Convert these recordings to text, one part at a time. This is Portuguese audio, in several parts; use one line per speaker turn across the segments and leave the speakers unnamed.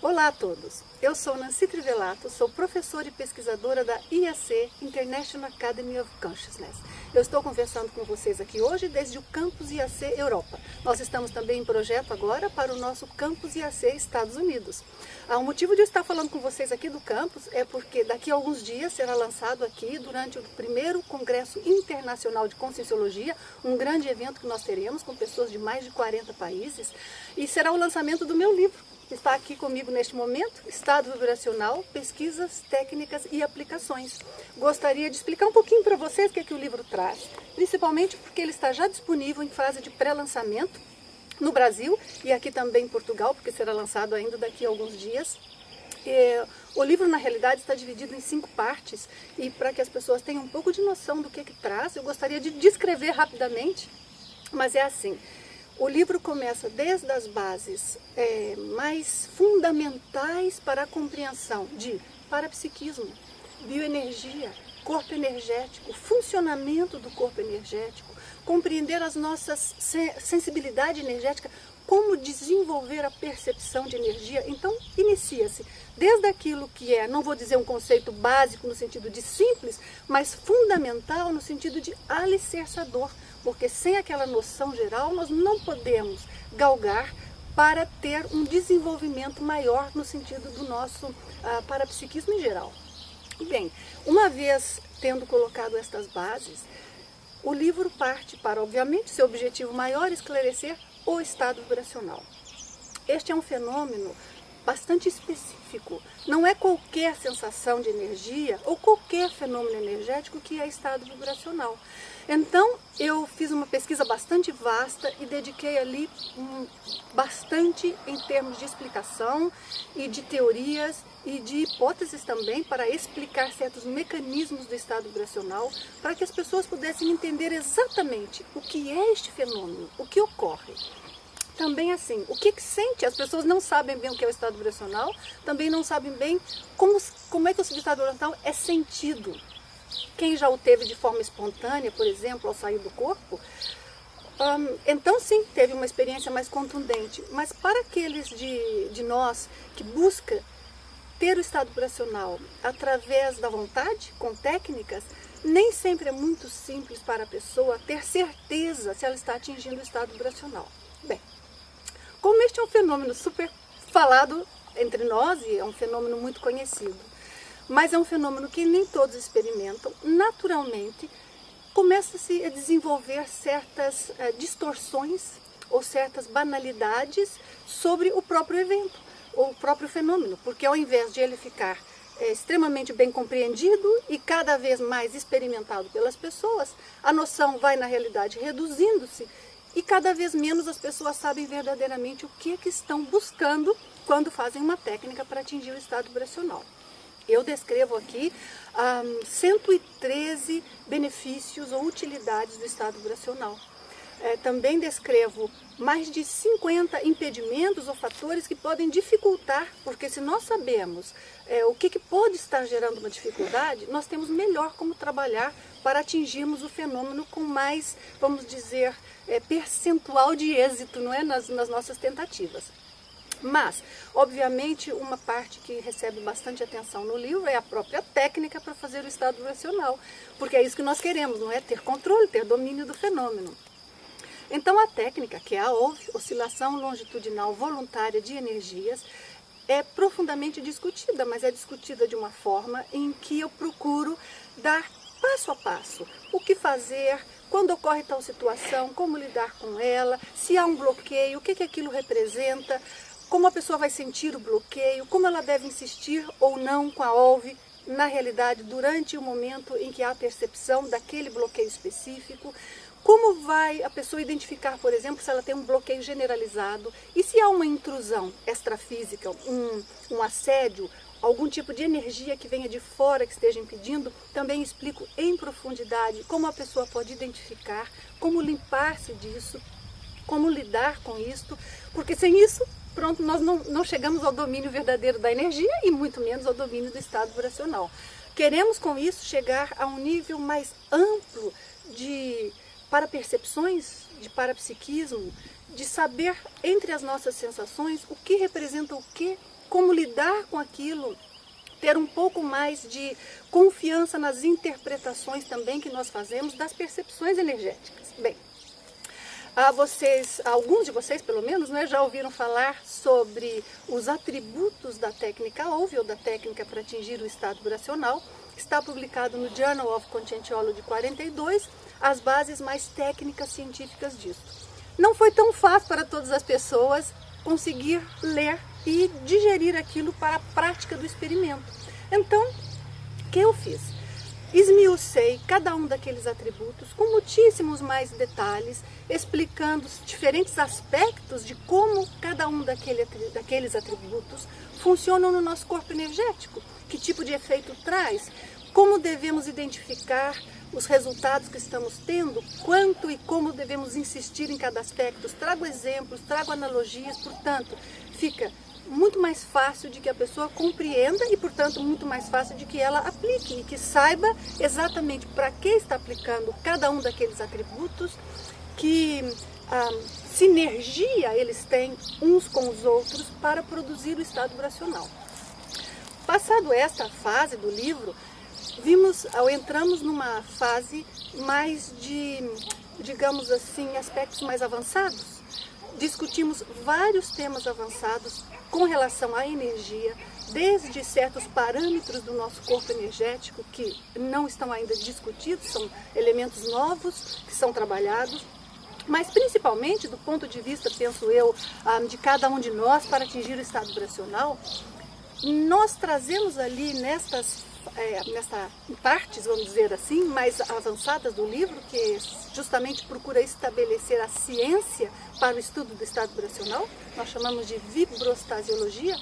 Olá a todos, eu sou Nancy Trivelato, sou professora e pesquisadora da IAC, International Academy of Consciousness. Eu estou conversando com vocês aqui hoje desde o Campus IAC Europa. Nós estamos também em projeto agora para o nosso Campus IAC Estados Unidos. O motivo de eu estar falando com vocês aqui do campus é porque daqui a alguns dias será lançado aqui, durante o primeiro Congresso Internacional de Conscienciologia, um grande evento que nós teremos com pessoas de mais de 40 países, e será o lançamento do meu livro. Está aqui comigo neste momento, Estado Vibracional, Pesquisas, Técnicas e Aplicações. Gostaria de explicar um pouquinho para vocês o que é que o livro traz, principalmente porque ele está já disponível em fase de pré-lançamento no Brasil e aqui também em Portugal, porque será lançado ainda daqui a alguns dias. O livro, na realidade, está dividido em 5 partes e para que as pessoas tenham um pouco de noção do que traz, eu gostaria de descrever rapidamente, mas é assim. O livro começa desde as bases mais fundamentais para a compreensão de parapsiquismo, bioenergia, corpo energético, funcionamento do corpo energético, compreender as nossas sensibilidade energética, como desenvolver a percepção de energia. Então, inicia-se desde aquilo que é, não vou dizer um conceito básico no sentido de simples, mas fundamental no sentido de alicerçador, porque sem aquela noção geral nós não podemos galgar para ter um desenvolvimento maior no sentido do nosso parapsiquismo em geral. Bem, uma vez tendo colocado estas bases, o livro parte para, obviamente, seu objetivo maior, esclarecer o estado vibracional. Este é um fenômeno bastante específico. Não é qualquer sensação de energia ou qualquer fenômeno energético que é estado vibracional. Então, eu fiz uma pesquisa bastante vasta e dediquei ali bastante em termos de explicação e de teorias e de hipóteses também para explicar certos mecanismos do estado vibracional para que as pessoas pudessem entender exatamente o que é este fenômeno, o que ocorre. Também assim, o que sente? As pessoas não sabem bem o que é o estado vibracional, também não sabem bem como é que o estado vibracional é sentido. Quem já o teve de forma espontânea, por exemplo, ao sair do corpo, então sim, teve uma experiência mais contundente. Mas para aqueles de nós que busca ter o estado vibracional através da vontade, com técnicas, nem sempre é muito simples para a pessoa ter certeza se ela está atingindo o estado vibracional. Bem, como este é um fenômeno super falado entre nós e é um fenômeno muito conhecido, mas é um fenômeno que nem todos experimentam, naturalmente começa-se a desenvolver certas distorções ou certas banalidades sobre o próprio evento, ou o próprio fenômeno, porque ao invés de ele ficar extremamente bem compreendido e cada vez mais experimentado pelas pessoas, a noção vai na realidade reduzindo-se e cada vez menos as pessoas sabem verdadeiramente o que estão buscando quando fazem uma técnica para atingir o estado vibracional. Eu descrevo aqui 113 benefícios ou utilidades do estado vibracional. Também descrevo mais de 50 impedimentos ou fatores que podem dificultar, porque se nós sabemos o que pode estar gerando uma dificuldade, nós temos melhor como trabalhar para atingirmos o fenômeno com mais, vamos dizer, percentual de êxito, não é? nas nossas tentativas. Mas, obviamente, uma parte que recebe bastante atenção no livro é a própria técnica para fazer o estado vibracional, porque é isso que nós queremos, não é? Ter controle, ter domínio do fenômeno. Então, a técnica, que é a OLF, Oscilação Longitudinal Voluntária de Energias, é profundamente discutida, mas é discutida de uma forma em que eu procuro dar passo a passo o que fazer, quando ocorre tal situação, como lidar com ela, se há um bloqueio, o que aquilo representa, como a pessoa vai sentir o bloqueio, como ela deve insistir ou não com a OLV, na realidade, durante o momento em que há a percepção daquele bloqueio específico, como vai a pessoa identificar, por exemplo, se ela tem um bloqueio generalizado e se há uma intrusão extrafísica, um assédio, algum tipo de energia que venha de fora que esteja impedindo, também explico em profundidade como a pessoa pode identificar, como limpar-se disso, como lidar com isto, porque sem isso, pronto, nós não chegamos ao domínio verdadeiro da energia e muito menos ao domínio do estado vibracional. Queremos com isso chegar a um nível mais amplo para percepções de parapsiquismo, de saber entre as nossas sensações o que representa o que, como lidar com aquilo, ter um pouco mais de confiança nas interpretações também que nós fazemos das percepções energéticas. Bem, alguns de vocês pelo menos, né, já ouviram falar sobre os atributos da técnica OVE, ou da técnica para atingir o estado vibracional. Está publicado no Journal of Conscientiology 42, as bases mais técnicas científicas disso. Não foi tão fácil para todas as pessoas conseguir ler e digerir aquilo para a prática do experimento. Então, o que eu fiz? Esmiucei cada um daqueles atributos com muitíssimos mais detalhes, explicando os diferentes aspectos de como cada um daqueles atributos funcionam no nosso corpo energético, que tipo de efeito traz, como devemos identificar os resultados que estamos tendo, quanto e como devemos insistir em cada aspecto. Trago exemplos, trago analogias, portanto, fica muito mais fácil de que a pessoa compreenda e, portanto, muito mais fácil de que ela aplique e que saiba exatamente para que está aplicando cada um daqueles atributos, que sinergia eles têm uns com os outros para produzir o estado vibracional. Passado esta fase do livro, entramos numa fase mais de, digamos assim, aspectos mais avançados. Discutimos vários temas avançados com relação à energia, desde certos parâmetros do nosso corpo energético que não estão ainda discutidos, são elementos novos que são trabalhados, mas principalmente do ponto de vista, penso eu, de cada um de nós para atingir o estado vibracional. Nós trazemos ali nesta partes, vamos dizer assim, mais avançadas do livro, que justamente procura estabelecer a ciência para o estudo do estado vibracional, nós chamamos de vibrostasiologia.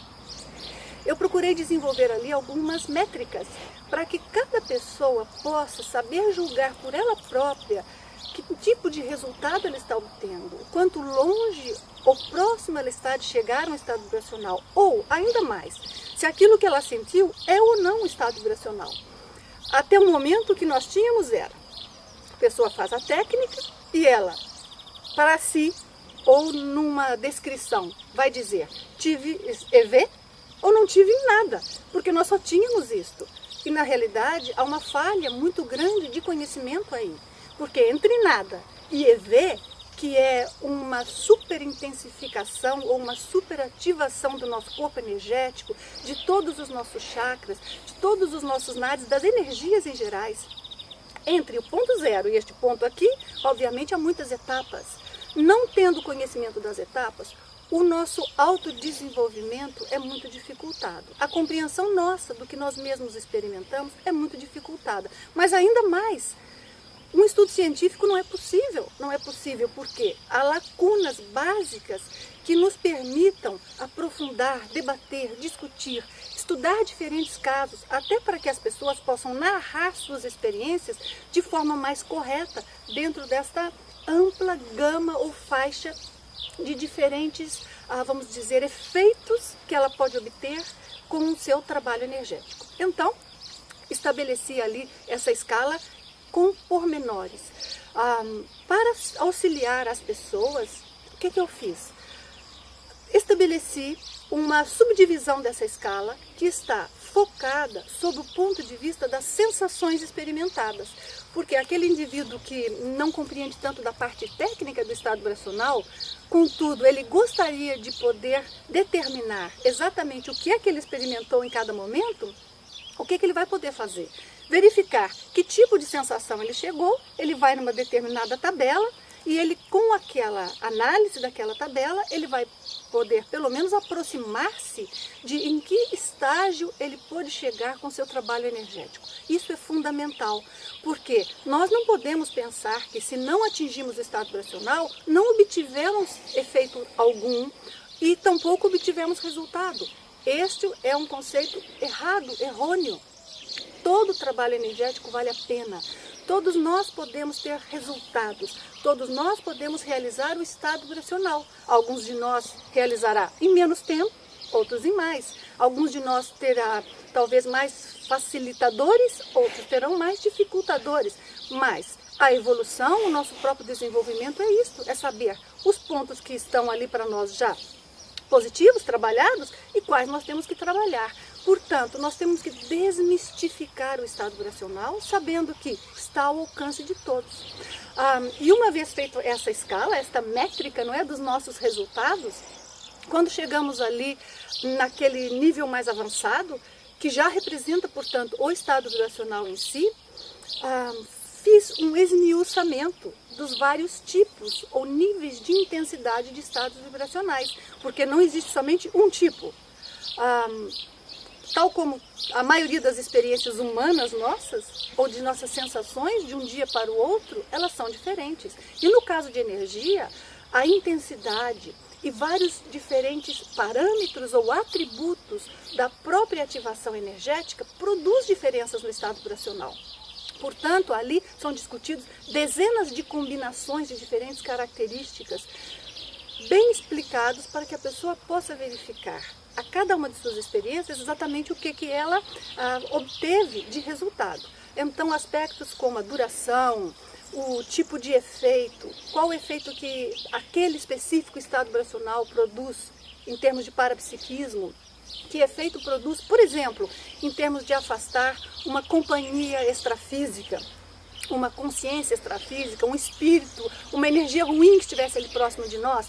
Eu procurei desenvolver ali algumas métricas para que cada pessoa possa saber julgar por ela própria que tipo de resultado ela está obtendo, o quanto longe ou próximo ela está de chegar a um estado vibracional, ou, ainda mais, se aquilo que ela sentiu é ou não um estado vibracional. Até o momento que nós tínhamos era, a pessoa faz a técnica e ela, para si, ou numa descrição, vai dizer, tive EV ou não tive nada, porque nós só tínhamos isto. E na realidade há uma falha muito grande de conhecimento aí, porque entre nada e EV, que é uma superintensificação ou uma superativação do nosso corpo energético, de todos os nossos chakras, de todos os nossos nadis, das energias em gerais. Entre o ponto zero e este ponto aqui, obviamente há muitas etapas. Não tendo conhecimento das etapas, o nosso autodesenvolvimento é muito dificultado. A compreensão nossa do que nós mesmos experimentamos é muito dificultada. Mas ainda mais, um estudo científico não é possível porque há lacunas básicas que nos permitam aprofundar, debater, discutir, estudar diferentes casos, até para que as pessoas possam narrar suas experiências de forma mais correta dentro desta ampla gama ou faixa de diferentes, vamos dizer, efeitos que ela pode obter com o seu trabalho energético. Então, estabeleci ali essa escala com pormenores. Para auxiliar as pessoas, o que eu fiz? Estabeleci uma subdivisão dessa escala que está focada sob o ponto de vista das sensações experimentadas. Porque aquele indivíduo que não compreende tanto da parte técnica do estado vibracional, contudo, ele gostaria de poder determinar exatamente o que é que ele experimentou em cada momento, o que ele vai poder fazer? Verificar que tipo de sensação ele chegou, ele vai numa determinada tabela e ele, com aquela análise daquela tabela, ele vai poder pelo menos aproximar-se de em que estágio ele pode chegar com seu trabalho energético. Isso é fundamental, porque nós não podemos pensar que se não atingimos o estado vibracional, não obtivemos efeito algum e tampouco obtivemos resultado. Este é um conceito errado, errôneo. Todo trabalho energético vale a pena. Todos nós podemos ter resultados. Todos nós podemos realizar o estado vibracional. Alguns de nós realizará em menos tempo, outros em mais. Alguns de nós terá talvez mais facilitadores, outros terão mais dificultadores. Mas a evolução, o nosso próprio desenvolvimento é isso, é saber os pontos que estão ali para nós já positivos, trabalhados, e quais nós temos que trabalhar. Portanto, nós temos que desmistificar o estado vibracional, sabendo que está ao alcance de todos. E uma vez feita essa escala, esta métrica, não é, dos nossos resultados, quando chegamos ali naquele nível mais avançado, que já representa, portanto, o estado vibracional em si, fiz um esmiuçamento dos vários tipos ou níveis de intensidade de estados vibracionais, porque não existe somente um tipo. Tal como a maioria das experiências humanas nossas, ou de nossas sensações de um dia para o outro, elas são diferentes. E no caso de energia, a intensidade e vários diferentes parâmetros ou atributos da própria ativação energética produz diferenças no estado vibracional. Portanto, ali são discutidos dezenas de combinações de diferentes características, bem explicados para que a pessoa possa verificar a cada uma de suas experiências exatamente o que ela obteve de resultado. Então, aspectos como a duração, o tipo de efeito, qual o efeito que aquele específico estado vibracional produz em termos de parapsiquismo, que efeito produz, por exemplo, em termos de afastar uma companhia extrafísica, uma consciência extrafísica, um espírito, uma energia ruim que estivesse ali próximo de nós.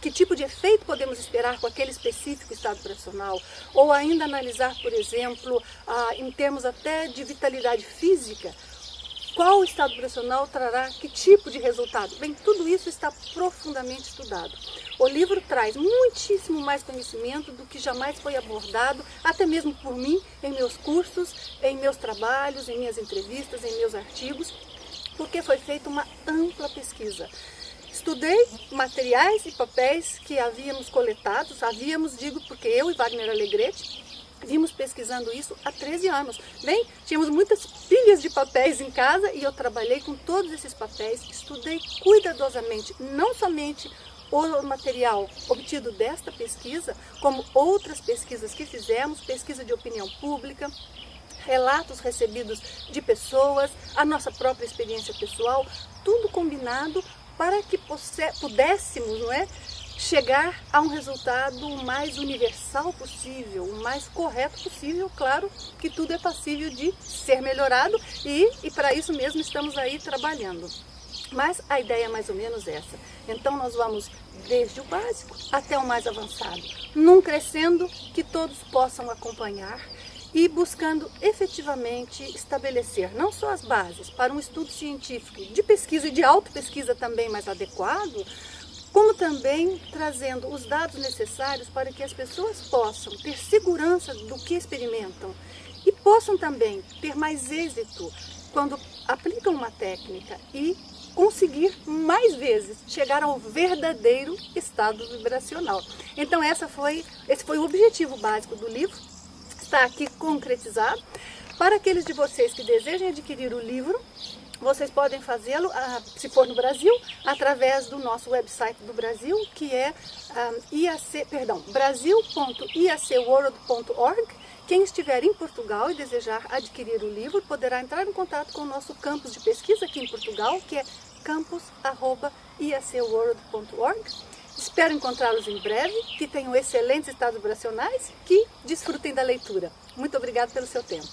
Que tipo de efeito podemos esperar com aquele específico estado vibracional? Ou ainda analisar, por exemplo, em termos até de vitalidade física, qual estado vibracional trará que tipo de resultado? Bem, tudo isso está profundamente estudado. O livro traz muitíssimo mais conhecimento do que jamais foi abordado, até mesmo por mim, em meus cursos, em meus trabalhos, em minhas entrevistas, em meus artigos, porque foi feita uma ampla pesquisa. Estudei materiais e papéis que havíamos coletados, digo, porque eu e Wagner Alegretti vimos pesquisando isso há 13 anos. Bem, tínhamos muitas pilhas de papéis em casa e eu trabalhei com todos esses papéis, estudei cuidadosamente, não somente o material obtido desta pesquisa, como outras pesquisas que fizemos, pesquisa de opinião pública, relatos recebidos de pessoas, a nossa própria experiência pessoal, tudo combinado para que pudéssemos, não é, chegar a um resultado o mais universal possível, o mais correto possível. Claro que tudo é passível de ser melhorado e para isso mesmo estamos aí trabalhando. Mas a ideia é mais ou menos essa. Então nós vamos desde o básico até o mais avançado, num crescendo que todos possam acompanhar e buscando efetivamente estabelecer não só as bases para um estudo científico de pesquisa e de autopesquisa também mais adequado, como também trazendo os dados necessários para que as pessoas possam ter segurança do que experimentam e possam também ter mais êxito quando aplicam uma técnica e conseguir mais vezes chegar ao verdadeiro estado vibracional. Então esse foi o objetivo básico do livro, está aqui concretizado. Para aqueles de vocês que desejem adquirir o livro, vocês podem fazê-lo, se for no Brasil, através do nosso website do Brasil, que é brasil.iacworld.org. Quem estiver em Portugal e desejar adquirir o livro, poderá entrar em contato com o nosso campus de pesquisa aqui em Portugal, que é campus@iacworld.org. Espero encontrá-los em breve, que tenham excelentes estados vibracionais, que desfrutem da leitura. Muito obrigada pelo seu tempo.